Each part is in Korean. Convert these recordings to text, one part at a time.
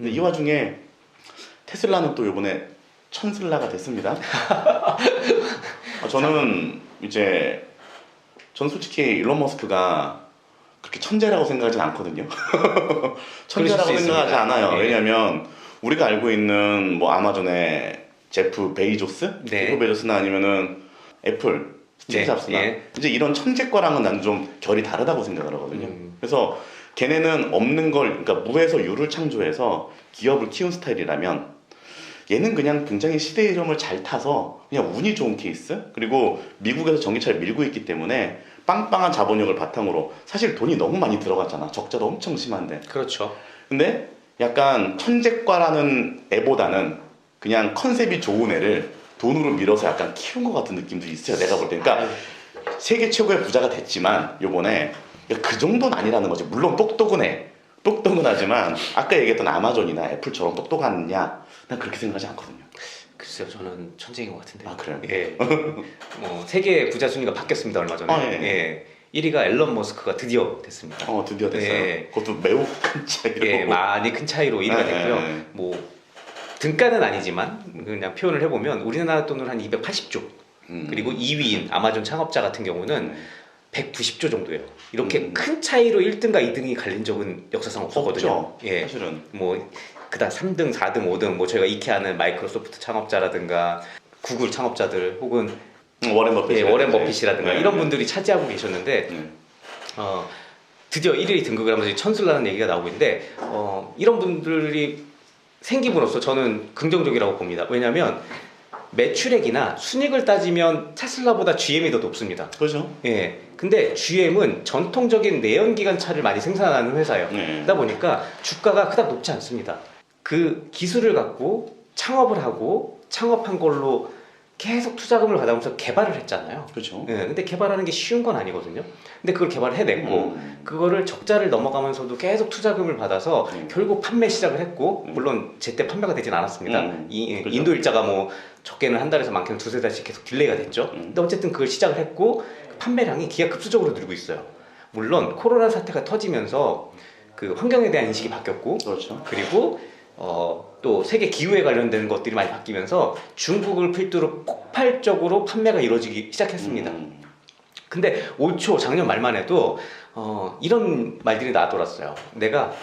근데 이 와중에 테슬라는 또 이번에 천슬라가 됐습니다. 저는 이제 전 솔직히 일론 머스크가 그렇게 천재라고 생각하진 않거든요. 천재라고 생각하지 않아요. 네. 왜냐하면 우리가 알고 있는 뭐 아마존의 제프 베이조스, 네. 제프 베이조스나 아니면은 애플 스티브 네. 잡스나 예. 이제 이런 천재과랑은 난 좀 결이 다르다고 생각을 하거든요. 그래서 걔네는 없는 걸, 그러니까 무에서 유를 창조해서 기업을 키운 스타일이라면 얘는 그냥 굉장히 시대의 흐름을 잘 타서 그냥 운이 좋은 케이스, 그리고 미국에서 전기차를 밀고 있기 때문에 빵빵한 자본력을 바탕으로 사실 돈이 너무 많이 들어갔잖아. 적자도 엄청 심한데. 그렇죠. 근데 약간 천재과라는 애보다는 그냥 컨셉이 좋은 애를 돈으로 밀어서 약간 키운 것 같은 느낌도 있어요. 내가 볼 때. 그러니까 세계 최고의 부자가 됐지만 요번에 그 정도는 아니라는 거지. 물론 똑똑은 해. 똑똑은 하지만 아까 얘기했던 아마존이나 애플처럼 똑똑하냐? 난 그렇게 생각하지 않거든요. 글쎄요, 저는 천재인 것 같은데. 아, 그래요? 예. 세계 부자 순위가 바뀌었습니다, 얼마 전에. 예. 예. 1위가 앨런 머스크가 드디어 됐습니다. 드디어 됐어요. 예. 그것도 매우 큰 차이로. 예, 많이 큰 차이로 1위가 됐고요. 예. 뭐 등가는 아니지만 그냥 표현을 해보면 우리나라 돈으로 한 280조. 그리고 2위인 아마존 창업자 같은 경우는 190조 정도예요. 이렇게 큰 차이로 1등과 2등이 갈린 적은 역사상 없었거든요. 없죠. 예. 사실은. 뭐 그다음 3등, 4등, 5등 뭐 저희가 익히 아는 마이크로소프트 창업자라든가 구글 창업자들 혹은 워렌 버핏. 예, 워렌 버핏이라든가 네. 이런 분들이 차지하고 계셨는데 드디어 1위 등극을 하면서 천슬라는 얘기가 나오고 있는데 이런 분들이 생기므로써 저는 긍정적이라고 봅니다. 왜냐하면 매출액이나 순익을 따지면 테슬라보다 GM이 더 높습니다. 그렇죠. 예. 근데 GM은 전통적인 내연기관차를 많이 생산하는 회사예요. 네. 그러다 보니까 주가가 그닥 높지 않습니다. 그 기술을 갖고 창업을 하고 창업한 걸로 계속 투자금을 받아오면서 개발을 했잖아요. 그렇죠. 예. 근데 개발하는 게 쉬운 건 아니거든요. 근데 그걸 개발을 해냈고 그거를 적자를 넘어가면서도 계속 투자금을 받아서 결국 판매 시작을 했고 물론 제때 판매가 되진 않았습니다. 그렇죠. 인도 일자가 뭐 적게는 한 달에서 많게는 두세 달씩 계속 딜레이가 됐죠. 근데 어쨌든 그걸 시작을 했고 판매량이 기하급수적으로 늘고 있어요. 물론 코로나 사태가 터지면서 그 환경에 대한 인식이 바뀌었고 그렇죠. 그리고 또 세계 기후에 관련된 것들이 많이 바뀌면서 중국을 필두로 폭발적으로 판매가 이루어지기 시작했습니다. 근데 올 초 작년 말만 해도 이런 말들이 나돌았어요. 내가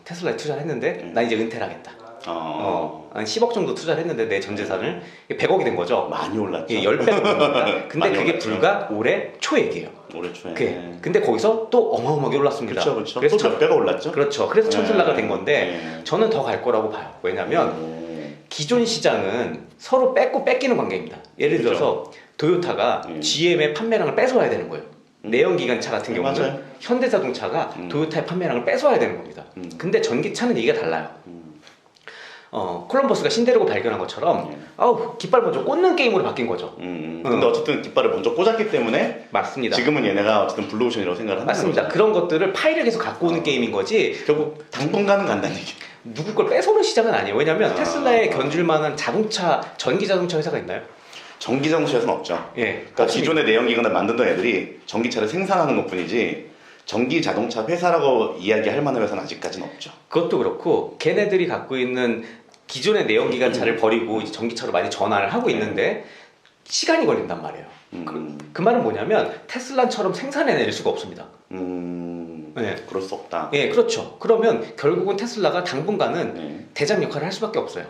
테슬라에 투자를 했는데 나 이제 은퇴를 하겠다. 한 10억 정도 투자를 했는데 내 전 재산을 100억이 된 거죠. 많이 올랐죠. 10배 정도입니다. 근데 많이 그게 올랐죠. 불과 올해 초 얘기예요. 올해 초에. 근데 거기서 또 어마어마하게 올랐습니다. 그렇죠. 그래서 또 몇 배가 올랐죠. 그렇죠. 그래서 천슬라가 된 네. 건데 네. 저는 더 갈 거라고 봐요. 왜냐하면 기존 시장은 서로 뺏고 뺏기는 관계입니다. 예를 그렇죠. 들어서 토요타가 GM의 판매량을 뺏어와야 되는 거예요. 내연기관차 같은 경우는 맞아요. 현대자동차가 토요타의 판매량을 뺏어와야 되는 겁니다. 근데 전기차는 얘기가 달라요. 콜럼버스가 신대륙을 발견한 것처럼 깃발 먼저 꽂는 게임으로 바뀐 거죠. 근데 어쨌든 깃발을 먼저 꽂았기 때문에 맞습니다. 지금은 얘네가 어쨌든 블루오션이라고 생각을 한다는 맞습니다. 거죠. 그런 것들을 파일을 계속 갖고 오는 게임인 거지 결국 당분간은 간다는 얘기. 누구 걸 뺏어오는 시장은 아니에요. 왜냐하면 테슬라에 견줄 만한 자동차, 전기 자동차 회사가 있나요? 전기 자동차에서는 없죠. 예. 그러니까 기존의 내연기관을 만든던 애들이 전기차를 생산하는 것뿐이지 전기 자동차 회사라고 이야기할 만한 회사는 아직까지는 없죠. 그것도 그렇고 걔네들이 갖고 있는 기존의 내연기관차를 버리고 이제 전기차로 많이 전환을 하고 있는데 시간이 걸린단 말이에요. 그 말은 뭐냐면 테슬라처럼 생산해낼 수가 없습니다. 네. 그럴 수 없다. 예, 그렇죠. 그러면 결국은 테슬라가 당분간은 네. 대장 역할을 할 수밖에 없어요.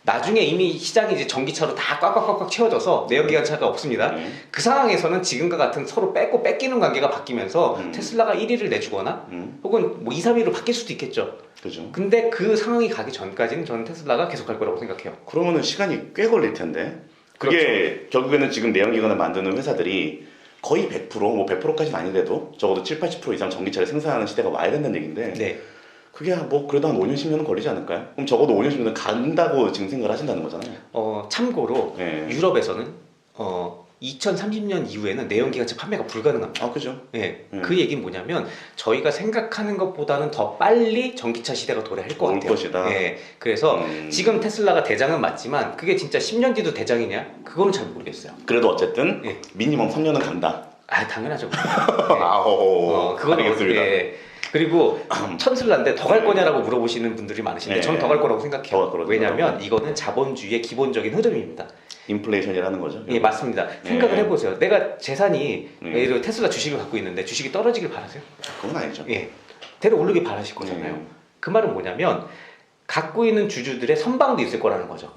나중에 이미 시장이 이제 전기차로 다 꽉꽉꽉꽉 채워져서 내연기관차가 없습니다. 그 상황에서는 지금과 같은 서로 뺏고 뺏기는 관계가 바뀌면서 테슬라가 1위를 내주거나 혹은 뭐 2, 3위로 바뀔 수도 있겠죠. 그죠. 근데 그 상황이 가기 전까지는 저는 테슬라가 계속 갈 거라고 생각해요. 그러면은 시간이 꽤 걸릴 텐데. 그게 결국에는 지금 내연기관을 만드는 회사들이 거의 100%, 뭐 100%까지는 아니래도 적어도 7, 80% 이상 전기차를 생산하는 시대가 와야 된다는 얘기인데 네. 그게 뭐 그래도 한 5년, 10년은 걸리지 않을까요? 그럼 적어도 5년, 10년은 간다고 지금 생각을 하신다는 거잖아요. 참고로 네. 유럽에서는 2030년 이후에는 내연기관차 판매가 불가능합니다. 아, 그죠. 예, 그 얘기는 뭐냐면 저희가 생각하는 것보다는 더 빨리 전기차 시대가 도래할 것 올 같아요. 것이다. 예, 그래서 지금 테슬라가 대장은 맞지만 그게 진짜 10년 뒤도 대장이냐? 그거는 잘 모르겠어요. 그래도 어쨌든 예. 미니멈 3년은 간다. 아, 당연하죠. 아오. 그거는 알겠습니다. 예, 그리고 천슬라인데 더 갈 거냐라고 물어보시는 분들이 많으신데 네. 저는 더 갈 거라고 생각해요. 더갈 거라고 왜냐하면 생각하고. 이거는 자본주의의 기본적인 흐름입니다. 인플레이션이라는 거죠. 예, 맞습니다. 생각을 네. 해보세요. 내가 재산이 네. 예를 들어 테슬라 주식을 갖고 있는데 주식이 떨어지길 바라세요? 그건 아니죠. 예, 대로 오르길 바라실 거잖아요. 네. 그 말은 뭐냐면 갖고 있는 주주들의 선방도 있을 거라는 거죠.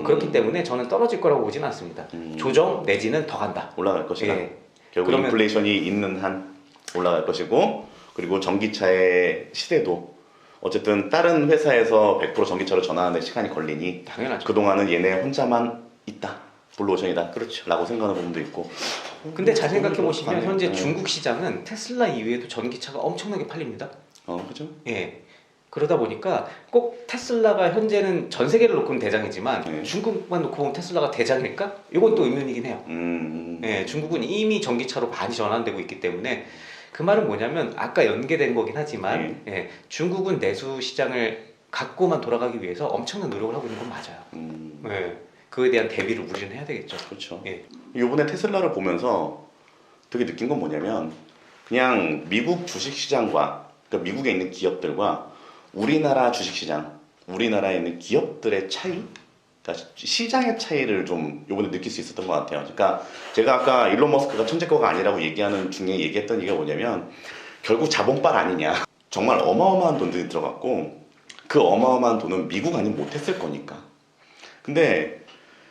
그렇기 때문에 저는 떨어질 거라고 보지는 않습니다. 조정 내지는 더 간다. 올라갈 것이다. 예. 결국 그러면- 인플레이션이 있는 한 올라갈 것이고, 그리고 전기차의 시대도 어쨌든 다른 회사에서 100% 전기차로 전환하는 데 시간이 걸리니 당연하죠. 그동안은 얘네 혼자만 있다. 블루오션이다. 그렇죠. 라고 생각하는 부분도 있고. 근데 잘 생각해 보시면 그렇다네. 현재 네. 중국 시장은 테슬라 이외에도 전기차가 엄청나게 팔립니다. 그죠? 예. 그러다 보니까 꼭 테슬라가 현재는 전 세계를 놓고는 대장이지만 네. 중국만 놓고 보면 테슬라가 대장일까? 이건 또 의문이긴 해요. 예, 중국은 이미 전기차로 많이 전환되고 있기 때문에 그 말은 뭐냐면 아까 연계된 거긴 하지만 예, 중국은 내수 시장을 갖고만 돌아가기 위해서 엄청난 노력을 하고 있는 건 맞아요. 예, 그에 대한 대비를 우리는 해야 되겠죠. 그렇죠. 예. 이번에 테슬라를 보면서 되게 느낀 건 뭐냐면 그냥 미국 주식시장과 그러니까 미국에 있는 기업들과 우리나라 주식시장, 우리나라에 있는 기업들의 차이, 그러니까 시장의 차이를 좀 이번에 느낄 수 있었던 것 같아요. 그러니까 제가 아까 일론 머스크가 천재 거가 아니라고 얘기하는 중에 얘기했던 얘기가 뭐냐면 결국 자본빨 아니냐. 정말 어마어마한 돈들이 들어갔고 그 어마어마한 돈은 미국 아니면 못했을 거니까. 근데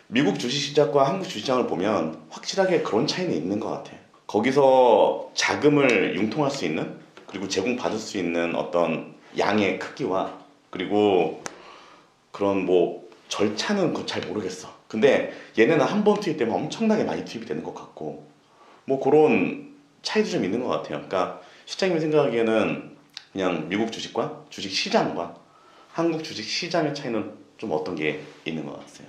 미국 주식시장과 한국 주식시장을 보면 확실하게 그런 차이는 있는 것 같아요. 거기서 자금을 융통할 수 있는 그리고 제공받을 수 있는 어떤 양의 크기와 그리고 그런 뭐 절차는 잘 모르겠어. 근데 얘네는 한 번 투입되면 엄청나게 많이 투입이 되는 것 같고 뭐 그런 차이도 좀 있는 것 같아요. 그러니까 시장님이 생각하기에는 그냥 미국 주식과 주식 시장과 한국 주식 시장의 차이는 좀 어떤 게 있는 것 같아요?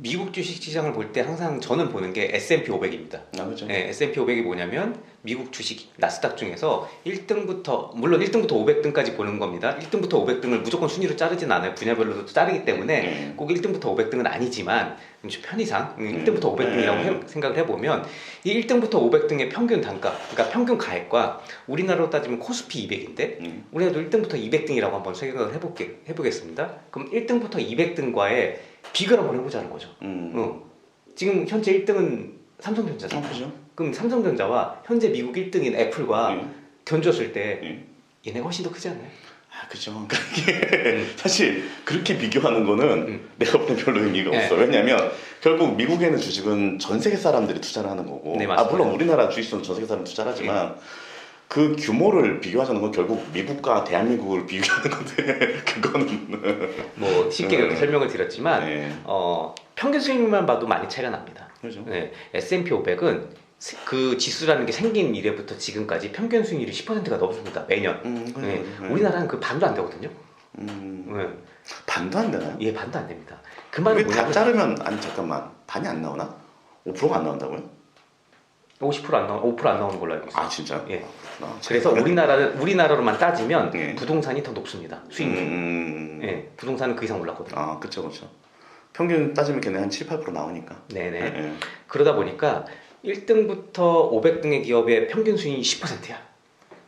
미국 주식 시장을 볼 때 항상 저는 보는 게 S&P 500입니다. 그렇죠. 네, S&P 500이 뭐냐면 미국 주식 나스닥 중에서 1등부터 물론 1등부터 500등까지 보는 겁니다. 1등부터 500등을 무조건 순위로 자르진 않아요. 분야별로도 자르기 때문에 꼭 1등부터 500등은 아니지만 좀 편의상 1등부터 500등이라고 생각을 해보면 이 1등부터 500등의 평균 단가, 그러니까 평균 가액과 우리나라로 따지면 코스피 200인데 우리나라도 1등부터 200등이라고 한번 생각을 해보겠습니다. 그럼 1등부터 200등과의 비교를 한번 해보자는 거죠. 지금 현재 1등은 삼성전자잖아요. 그죠? 그럼 삼성전자와 현재 미국 1등인 애플과 견줬을 때 얘네가 훨씬 더 크지 않나요? 그죠. 그러니까 이게 사실 그렇게 비교하는 거는 내가 볼 때 별로 의미가 없어. 왜냐면 결국 미국에 있는 주식은 전 세계 사람들이 투자를 하는 거고, 네, 맞습니다. 물론 우리나라 주식은 전 세계 사람 투자를 하지만 그 규모를 비교하자는 건 결국 미국과 대한민국을 비교하는 건데 그거는 뭐 쉽게 그렇게 설명을 드렸지만 네. 평균 수익률만 봐도 많이 차이가 납니다. 그렇죠. 네, S&P 500은 그 지수라는 게 생긴 이래부터 지금까지 평균 수익률이 10%가 넘습니다. 매년. 네, 우리나라는 그 반도 안 되거든요. 네. 반도 안 되나요? 예, 반도 안 됩니다. 그 말은 이게 다 뭐냐면 자르면 아니 잠깐만 반이 안 나오나? 5%가 안 나온다고요? 50%안 나오, 5%안 나오는 걸로 알고 있어요. 아 진짜? 예. 아, 그래서 우리나라로만 따지면 예. 부동산이 더 높습니다. 수익률. 예, 부동산은 그 이상 올랐거든요. 아 그쵸 그쵸. 평균 따지면 걔네 한 7, 8% 나오니까. 네네. 예. 그러다 보니까 1등부터 500등의 기업의 평균 수익률이 10%야.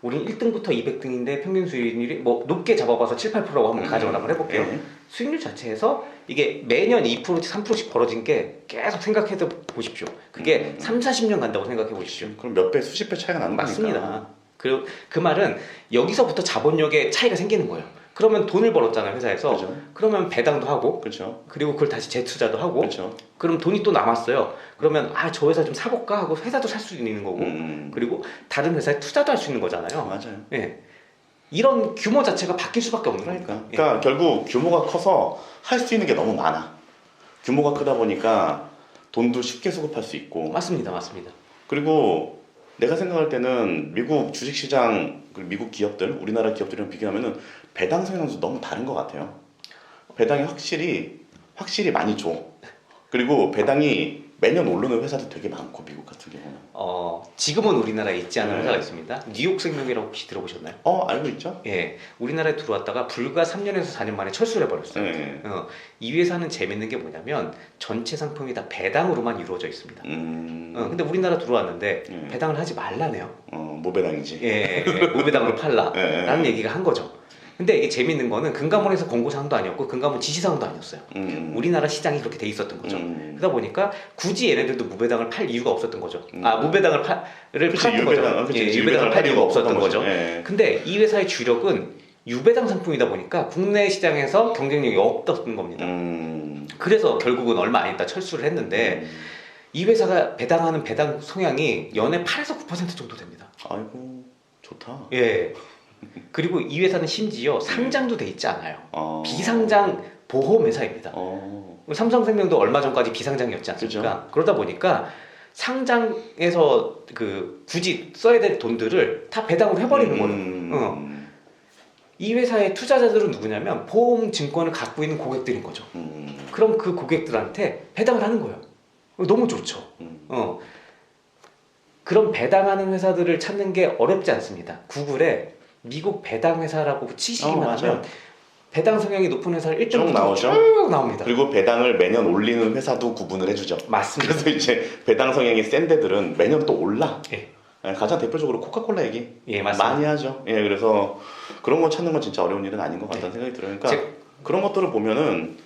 우린 1등부터 200등인데 평균 수익률이 뭐 높게 잡아봐서 7, 8%라고 한번 가정을 한번 해볼게요. 예. 수익률 자체에서 이게 매년 2%, 3%씩 벌어진 게 계속 생각해 보십시오. 그게 3, 40년 간다고 생각해 보십시오. 그럼 몇 배, 수십 배 차이가 나는 거니까. 맞습니다. 그 말은 여기서부터 자본력의 차이가 생기는 거예요. 그러면 돈을 벌었잖아요, 회사에서. 그죠. 그러면 배당도 하고, 그렇죠. 그리고 그걸 다시 재투자도 하고, 그렇죠. 그럼 돈이 또 남았어요. 그러면 저 회사 좀 사볼까 하고 회사도 살 수 있는 거고, 그리고 다른 회사에 투자도 할 수 있는 거잖아요. 맞아요. 예. 이런 규모 자체가 바뀔 수밖에 없는 그러니까. 거니까. 그러니까 결국 규모가 커서 할 수 있는 게 너무 많아. 규모가 크다 보니까 돈도 쉽게 수급할 수 있고. 맞습니다, 맞습니다. 그리고 내가 생각할 때는 미국 주식시장, 그리고 미국 기업들, 우리나라 기업들이랑 비교하면은 배당 성향도 너무 다른 것 같아요. 배당이 확실히 많이 줘. 그리고 배당이 매년 오르는 회사도 되게 많고 미국 같은 경우는. 지금은 우리나라에 있지 않은 네. 회사가 있습니다. 뉴욕 생명이라고 혹시 들어보셨나요? 알고 있죠? 예, 우리나라에 들어왔다가 불과 3년에서 4년 만에 철수를 해버렸어요. 네. 이 회사는 재밌는 게 뭐냐면 전체 상품이 다 배당으로만 이루어져 있습니다. 근데 우리나라 들어왔는데 배당을 하지 말라네요. 무배당이지. 예, 무배당으로 팔라라는 예, 예. 얘기가 한 거죠. 근데 이게 재밌는 거는 금감원에서 권고사항도 아니었고 금감원 지시사항도 아니었어요. 우리나라 시장이 그렇게 돼 있었던 거죠. 그러다 보니까 굳이 얘네들도 무배당을 팔 이유가 없었던 거죠. 무배당을 팔았던 거죠. 그치, 유배당을 팔 이유가 없었던 거죠. 예. 근데 이 회사의 주력은 유배당 상품이다 보니까 국내 시장에서 경쟁력이 없었던 겁니다. 그래서 결국은 얼마 안 있다 철수를 했는데 이 회사가 배당하는 배당 성향이 연에 8에서 9% 정도 됩니다. 아이고 좋다. 예. 그리고 이 회사는 심지어 상장도 돼 있지 않아요. 어. 비상장 보험 회사입니다. 삼성생명도 얼마 전까지 비상장이었지 않습니까? 그러다 보니까 상장에서 그 굳이 써야 될 돈들을 다 배당으로 해버리는 거예요. 이 회사의 투자자들은 누구냐면 보험 증권을 갖고 있는 고객들인 거죠. 그럼 그 고객들한테 배당을 하는 거예요. 너무 좋죠. 그런 배당하는 회사들을 찾는 게 어렵지 않습니다. 구글에 미국 배당 회사라고 치시기만 하면 배당 성향이 높은 회사를 1등부터 쭉 나옵니다. 그리고 배당을 매년 올리는 회사도 구분을 해주죠. 맞습니다. 그래서 이제 배당 성향이 센 데들은 매년 또 올라. 예. 가장 대표적으로 코카콜라 얘기 맞습니다. 많이 하죠. 예, 그래서 그런 거 찾는 건 진짜 어려운 일은 아닌 것 같다는 생각이 들어요. 그러니까 그런 것들을 보면은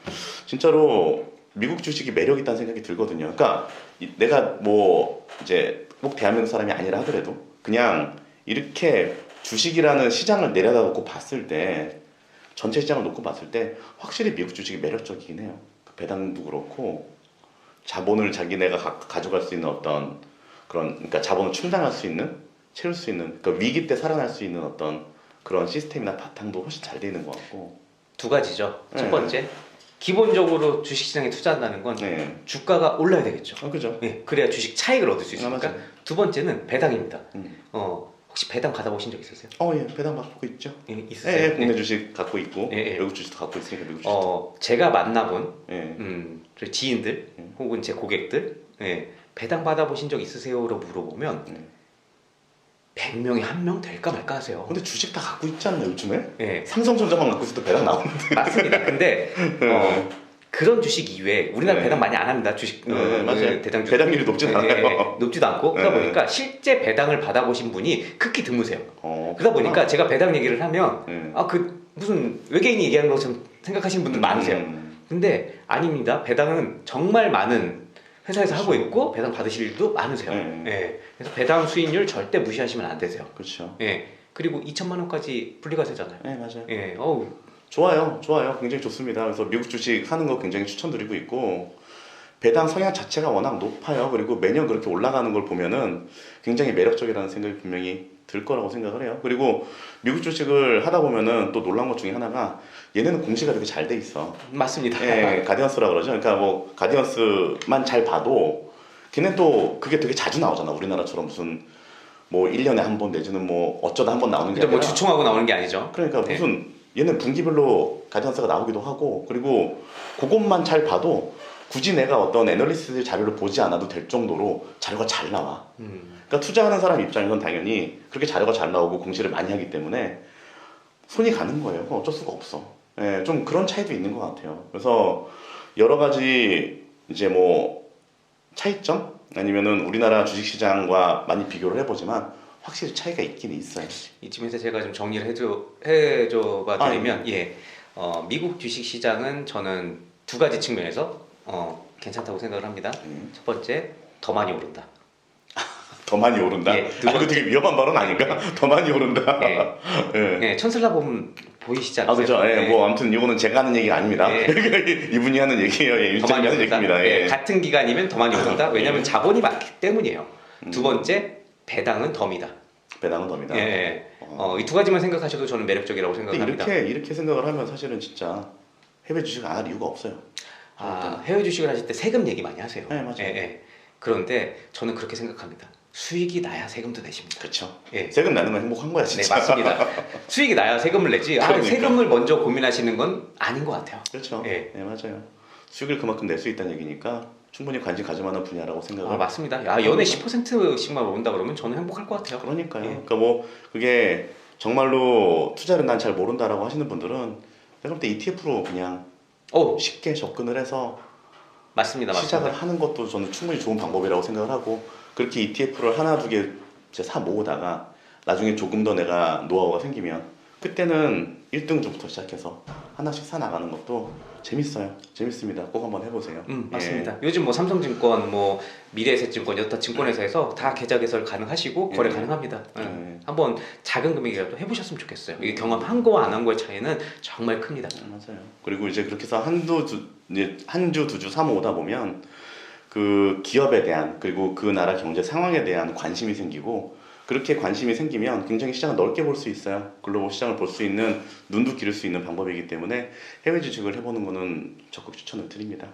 진짜로 미국 주식이 매력 있다는 생각이 들거든요. 그러니까 내가 뭐 이제 꼭 대한민국 사람이 아니라 하더라도 그냥 이렇게 주식이라는 시장을 내려다놓고 봤을 때 전체 시장을 놓고 봤을 때 확실히 미국 주식이 매력적이긴 해요. 배당도 그렇고 자본을 자기네가 가져갈 수 있는 어떤 그런 그러니까 자본을 충당할 수 있는 채울 수 있는 그러니까 위기 때 살아날 수 있는 어떤 그런 시스템이나 바탕도 훨씬 잘 돼 있는 것 같고 두 가지죠. 첫 번째 기본적으로 주식시장에 투자한다는 건 주가가 올라야 되겠죠. 그죠. 그래야 주식 차익을 얻을 수 있으니까. 맞아요. 두 번째는 배당입니다. 혹시 배당 받아보신 적 있으세요? 예, 배당 받고 있죠. 있으세요? 예, 국내 주식 갖고 있고 외국 주식도 갖고 있으니까 미국 주식도. 제가 만나본 예. 지인들 혹은 제 고객들 배당 받아보신 적 있으세요?로 물어보면 100명에 1명 될까 말까 하세요. 근데 주식 다 갖고 있지 않나 요즘에? 예. 삼성전자만 갖고 있어도 배당 나오는데. 맞습니다. 근데 그런 주식 이외에 우리나라 배당 많이 안 합니다. 주식 맞아요. 배당률이 높진 않아요. 높지도 않고 그러다 보니까 실제 배당을 받아보신 분이 극히 드무세요. 그러다 보니까 제가 배당 얘기를 하면 그 무슨 외계인이 얘기하는 것처럼 생각하시는 분들 많으세요. 근데 아닙니다. 배당은 정말 많은 회사에서 하고 있고 배당 받으실 일도 많으세요. 그래서 배당 수익률 절대 무시하시면 안 되세요. 그렇죠. 그리고 2천만 원까지 분리과세잖아요. 네, 맞아요. 좋아요. 굉장히 좋습니다. 그래서 미국 주식 하는 거 굉장히 추천드리고 있고 배당 성향 자체가 워낙 높아요. 그리고 매년 그렇게 올라가는 걸 보면은 굉장히 매력적이라는 생각이 분명히 들 거라고 생각을 해요. 그리고 미국 주식을 하다 보면은 또 놀란 것 중에 하나가 얘네는 공시가 되게 잘 돼 있어. 맞습니다. 가디언스라 그러죠. 그러니까 뭐 가디언스만 잘 봐도 걔네 또 그게 되게 자주 나오잖아. 우리나라처럼 무슨 뭐 1년에 한 번 내지는 뭐 어쩌다 한 번 나오는 게 아니라 뭐 주총하고 나오는 게 아니죠. 그러니까 무슨 얘는 분기별로 가디언스가 나오기도 하고 그리고 그것만 잘 봐도 굳이 내가 어떤 애널리스트 자료를 보지 않아도 될 정도로 자료가 잘 나와. 그러니까 투자하는 사람 입장에선 당연히 그렇게 자료가 잘 나오고 공시를 많이 하기 때문에 손이 가는 거예요. 어쩔 수가 없어. 좀 그런 차이도 있는 것 같아요. 그래서 여러 가지 이제 뭐 차이점 아니면은 우리나라 주식시장과 많이 비교를 해보지만 확실히 차이가 있긴 있어요. 이쯤에서 제가 좀 정리를 해줘봐 드리면 미국 주식시장은 저는 두 가지 측면에서 괜찮다고 생각을 합니다. 첫 번째, 더 많이 오른다. 더 많이 오른다? 이거 되게 위험한 발언 아닌가? 더 많이 오른다. 천슬라 보면 보이시지 않으세요? 그렇죠. 뭐 아무튼 이거는 제가 하는 얘기가 아닙니다. 이분이 하는 얘기예요. 윤장이 하는 얘기입니다. 같은 기간이면 더 많이 오른다. 왜냐하면 자본이 많기 때문이에요. 두 번째, 배당은 덤이다. 배당은 덤이다. 이 두 가지만 생각하셔도 저는 매력적이라고 생각합니다. 이렇게 생각을 하면 사실은 진짜 해외 주식 안 할 이유가 없어요. 해외 주식을 하실 때 세금 얘기 많이 하세요. 네, 맞아요. 그런데 저는 그렇게 생각합니다. 수익이 나야 세금도 내십니다. 그렇죠. 세금 내는 건 행복한 거야 진짜. 네, 맞습니다. 수익이 나야 세금을 내지. 그러니까. 세금을 먼저 고민하시는 건 아닌 것 같아요. 그렇죠. 네, 맞아요. 수익을 그만큼 낼 수 있다는 얘기니까 충분히 관심 가질 만한 분야라고 생각을. 맞습니다. 연에 10%씩만 오른다 그러면 저는 행복할 것 같아요. 그러니까요. 그러니까 뭐 그게 정말로 투자를 난 잘 모른다라고 하시는 분들은 내가 볼 때 ETF로 그냥 쉽게 접근을 해서 맞습니다. 시작을 하는 것도 저는 충분히 좋은 방법이라고 생각을 하고 그렇게 ETF를 하나 두 개 사 모으다가 나중에 조금 더 내가 노하우가 생기면 그때는 1등주부터 시작해서 하나씩 사 나가는 것도 재밌어요. 재밌습니다. 꼭 한번 해보세요. 맞습니다. 요즘 뭐 삼성증권, 뭐 미래에셋증권, 여타 증권회사에서 다 계좌 개설 가능하시고 거래 가능합니다. 한번 작은 금액이라도 해보셨으면 좋겠어요. 이게 경험한 거와 안 한 거의 차이는 정말 큽니다. 맞아요. 그리고 이제 그렇게 해서 한 주, 두 주 사모오다 보면 그 기업에 대한 그리고 그 나라 경제 상황에 대한 관심이 생기고 그렇게 관심이 생기면 굉장히 시장을 넓게 볼 수 있어요. 글로벌 시장을 볼 수 있는 눈도 기를 수 있는 방법이기 때문에 해외 주식을 해보는 거는 적극 추천을 드립니다.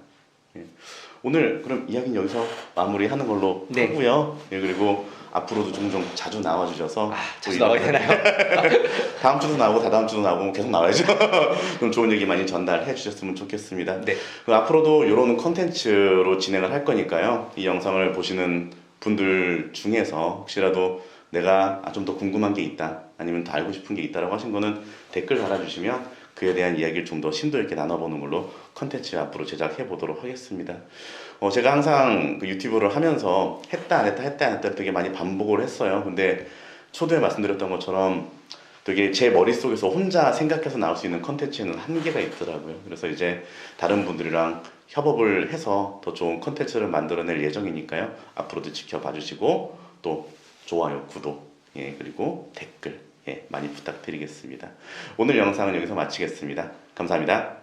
예. 오늘 그럼 이야기는 여기서 마무리하는 걸로 네. 하고요. 예, 그리고 앞으로도 종종 자주 나와주셔서 자주 나와야 되나요? 다음 주도 나오고 다다음 주도 나오고 계속 나와야죠. 그럼 좋은 얘기 많이 전달해 주셨으면 좋겠습니다. 네. 그럼 앞으로도 이런 콘텐츠로 진행을 할 거니까요. 이 영상을 보시는 분들 중에서 혹시라도 내가 좀 더 궁금한 게 있다 아니면 더 알고 싶은 게 있다라고 하신 거는 댓글 달아주시면 그에 대한 이야기를 좀 더 심도 있게 나눠보는 걸로 컨텐츠 앞으로 제작해 보도록 하겠습니다. 제가 항상 그 유튜브를 하면서 했다 안 했다 했다 안 했다 되게 많이 반복을 했어요. 근데 초두에 말씀드렸던 것처럼 되게 제 머릿속에서 혼자 생각해서 나올 수 있는 컨텐츠에는 한계가 있더라고요. 그래서 이제 다른 분들이랑 협업을 해서 더 좋은 컨텐츠를 만들어낼 예정이니까요. 앞으로도 지켜봐 주시고 또 좋아요, 구독, 그리고 댓글 많이 부탁드리겠습니다. 오늘 영상은 여기서 마치겠습니다. 감사합니다.